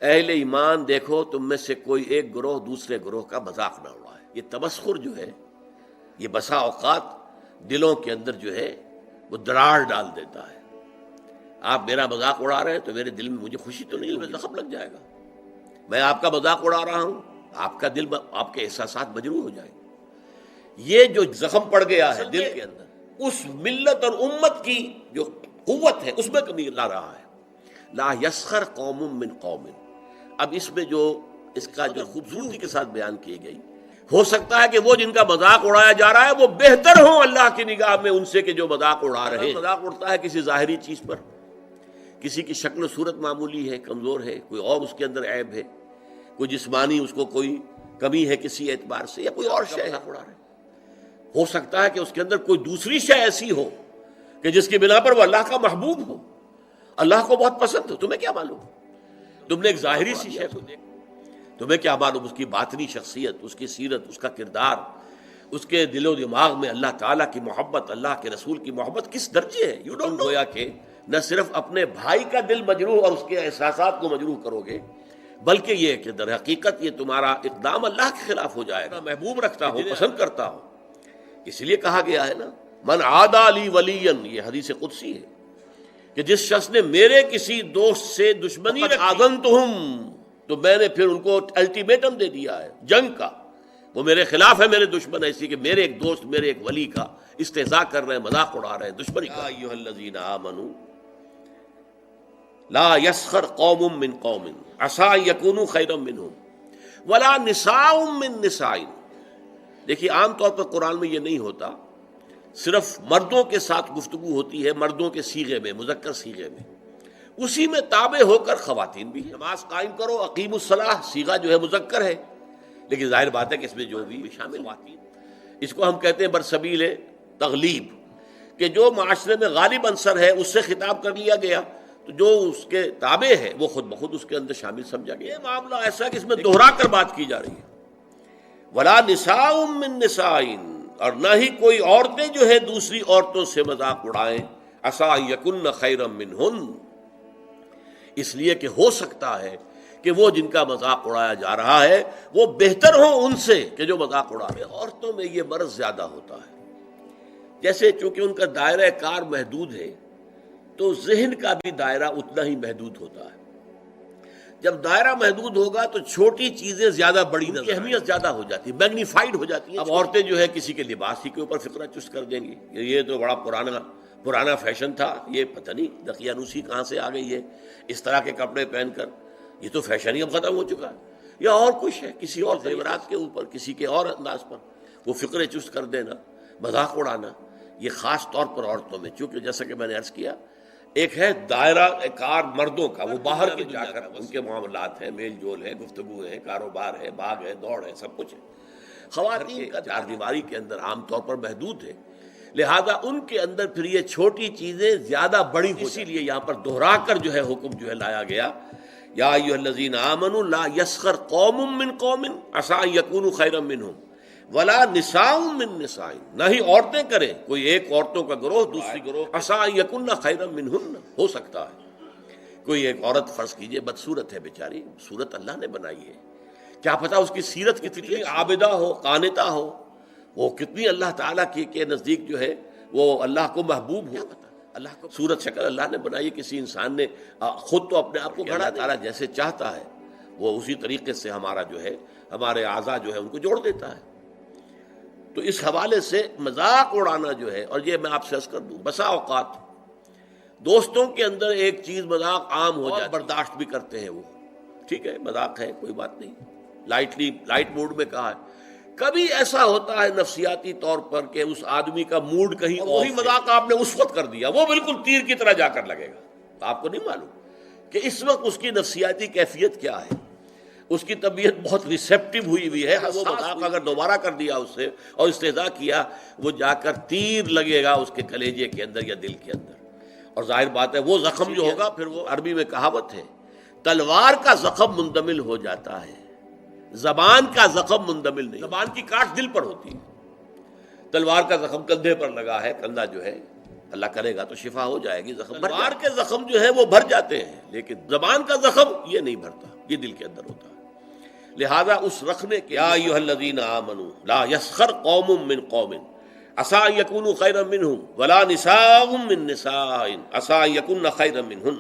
اہل ایمان دیکھو تم میں سے کوئی ایک گروہ دوسرے گروہ کا مذاق نہ اڑائے۔ یہ تمسخر جو ہے یہ بسا اوقات دلوں کے اندر جو ہے وہ دراڑ ڈال دیتا ہے۔ آپ میرا مذاق اڑا رہے ہیں تو میرے دل میں مجھے خوشی تو نہیں، میں زخم لگ جائے گا۔ میں آپ کا مذاق اڑا رہا ہوں، آپ کا دل، آپ کے احساسات مجروح ہو جائیں گے۔ یہ جو زخم پڑ گیا ہے دل کے اندر، اس ملت اور امت کی جو قوت ہے اس میں کمی لا رہا ہے۔ لا یسخر قوم من قوم، اب اس میں جو اس کا جو خوبصورتی کے ساتھ بیان کی گئی، ہو سکتا ہے کہ وہ جن کا مذاق اڑایا جا رہا ہے وہ بہتر ہوں اللہ کی نگاہ میں ان سے کہ جو مذاق اڑا رہے ہیں۔ مذاق اڑتا ہے کسی ظاہری چیز پر، کسی کی شکل و صورت معمولی ہے، کمزور ہے، کوئی اور اس کے اندر عیب ہے، کوئی جسمانی اس کو کوئی کمی ہے کسی اعتبار سے، یا کوئی اور شے اڑا رہے ہیں۔ ہو سکتا ہے کہ اس کے اندر کوئی دوسری شے ایسی ہو کہ جس کی بنا پر وہ اللہ کا محبوب ہو، اللہ کو بہت پسند ہو۔ تمہیں کیا معلوم؟ تم نے ایک ظاہری سی شے کو دیکھا، تمہیں کیا معلوم اس کی باطنی شخصیت، اس کی سیرت، اس کا کردار، اس کے دل و دماغ میں اللہ تعالیٰ کی محبت، اللہ کے رسول کی محبت کس درجے ہے؟ You don't know. گویا کہ نہ صرف اپنے بھائی کا دل مجروح اور اس کے احساسات کو مجروح کرو گے، بلکہ یہ کہ در حقیقت یہ تمہارا اقدام اللہ کے خلاف ہو جائے گا۔ محبوب رکھتا ہو، پسند کرتا ہو، اس لیے کہا گیا ہے نا، من عادی لی ولیا، یہ حدیث قدسی ہے کہ جس شخص نے میرے کسی دوست سے دشمنی آذنتہم، تو میں نے پھر ان کو الٹیمیٹم دے دیا ہے جنگ کا، وہ میرے خلاف ہے، میرے دشمن ہے، اسی کہ میرے ایک دوست، میرے ایک ولی کا استہزاء کر رہے ہیں، مذاق اڑا رہے ہیں، دشمنی کا۔ ایھا الذین آمنوا لا یسخر قوم من قوم عسى ان یکونوا خیرا منهم ولا نساء من نساء۔ دیکھیے عام طور پر قرآن میں یہ نہیں ہوتا، صرف مردوں کے ساتھ گفتگو ہوتی ہے، مردوں کے صیغے میں، مذکر صیغے میں، اسی میں تابع ہو کر خواتین بھی۔ نماز قائم کرو، اقیموا الصلاۃ، صیغہ جو ہے مذکر ہے، لیکن ظاہر بات ہے کہ اس میں جو بھی شامل خواتین، اس کو ہم کہتے ہیں برسبیل تغلیب، کہ جو معاشرے میں غالب عنصر ہے اس سے خطاب کر لیا گیا، تو جو اس کے تابع ہے وہ خود بخود اس کے اندر شامل سمجھا گیا۔ یہ معاملہ ایسا ہے کہ اس میں دوہرا کر بات کی جا رہی ہے۔ ولا نساء من نساء، اور نہ ہی کوئی عورتیں جو ہے دوسری عورتوں سے مذاق اڑائیں، عسى ان یکن خیرا منہن، اس لیے کہ ہو سکتا ہے کہ وہ جن کا مذاق اڑایا جا رہا ہے وہ بہتر ہوں ان سے کہ جو مذاق اڑا رہے ہیں۔ عورتوں میں یہ مرض زیادہ ہوتا ہے، جیسے چونکہ ان کا دائرہ کار محدود ہے تو ذہن کا بھی دائرہ اتنا ہی محدود ہوتا ہے۔ جب دائرہ محدود ہوگا تو چھوٹی چیزیں زیادہ بڑی نظر، کی اہمیت زیادہ ہو جاتی ہے، میگنیفائڈ ہو جاتی ہیں۔ اب عورتیں جو ہے کسی کے لباس ہی کے اوپر فقرہ چست کر دیں گی، یہ تو بڑا پرانا فیشن تھا، یہ پتہ نہیں دقیانوسی کہاں سے آ گئی ہے، اس طرح کے کپڑے پہن کر، یہ تو فیشن ہی اب ختم ہو چکا ہے۔ یا اور کچھ ہے، کسی اور زیورات کے اوپر، کسی کے اور انداز پر وہ فقرے چست کر دینا، مذاق اڑانا، یہ خاص طور پر عورتوں میں، چونکہ جیسا کہ میں نے عرض کیا، ایک ہے دائرہ کار مردوں کا، وہ باہر کے جا کر ان کے معاملات ہیں، میل جول ہے، گفتگو ہے، کاروبار ہے، بھاگ ہے، دوڑ ہے، سب کچھ ہے۔ خواتین کا چار دیواری کے اندر عام طور پر محدود ہے، لہذا ان کے اندر پھر یہ چھوٹی چیزیں زیادہ بڑی ہو، اسی لیے یہاں پر دوہرا کر جو ہے حکم جو ہے لایا گیا، یا ایھا الذین آمنوا لا یسخر قوم من قوم عسى ان یکونوا خیرا منہم ولا نساء من نساء، نہ ہی عورتیں کریں، کوئی ایک عورتوں کا گروہ دوسری گروہ، عسى ان یکن خیرا منہن، ہو سکتا ہے کوئی ایک عورت فرض کیجئے بدصورت ہے بیچاری، صورت اللہ نے بنائی ہے، کیا پتہ اس کی سیرت کتنی عابدہ ہو، قانتہ ہو، وہ کتنی اللہ تعالیٰ کے نزدیک جو ہے وہ اللہ کو محبوب ہو۔ اللہ کو صورت شکل اللہ نے بنائی، کسی انسان نے خود تو اپنے آپ کو گھڑا، تعالیٰ جیسے چاہتا ہے وہ اسی طریقے سے ہمارا جو ہے، ہمارے اعضاء جو ہے ان کو جوڑ دیتا ہے۔ تو اس حوالے سے مذاق اڑانا جو ہے، اور یہ میں آپ سے عرض کر دوں، بسا اوقات دوستوں کے اندر ایک چیز مذاق عام ہو جاتی ہے، برداشت بھی کرتے ہیں، وہ ٹھیک ہے، مذاق ہے، کوئی بات نہیں، لائٹ موڈ میں کہا ہے۔ کبھی ایسا ہوتا ہے نفسیاتی طور پر کہ اس آدمی کا موڈ کہیں، وہی مذاق آپ نے اس وقت کر دیا، وہ بالکل تیر کی طرح جا کر لگے گا، آپ کو نہیں معلوم کہ اس وقت اس کی نفسیاتی کیفیت کیا ہے، اس کی طبیعت بہت ریسیپٹیو ہوئی ہے، وہ مذاق اگر دوبارہ کر دیا اس سے اور استہزاء کیا، وہ جا کر تیر لگے گا اس کے کلیجے کے اندر یا دل کے اندر، اور ظاہر بات ہے وہ زخم جو ہوگا، پھر وہ عربی میں کہاوت ہے، تلوار کا زخم مندمل ہو جاتا ہے، زبان کا زخم مندمل نہیں۔ زبان کی کاٹ دل پر ہوتی ہے، تلوار کا زخم کندھے پر لگا ہے، کندھا جو ہے اللہ کرے گا تو شفا ہو جائے گی. زخم تلوار کے زخم جو ہے وہ بھر جاتے ہیں، لیکن زبان کا زخم یہ نہیں بھرتا، یہ دل کے اندر ہوتا ہے. لہذا اس رکھنے کے یا ایھا الذین آمنوا لا یسخر قوم من قوم عسى ان یکونوا خیرا منہم ولا نساء من نساء عسى ان یکن خیرا منہن.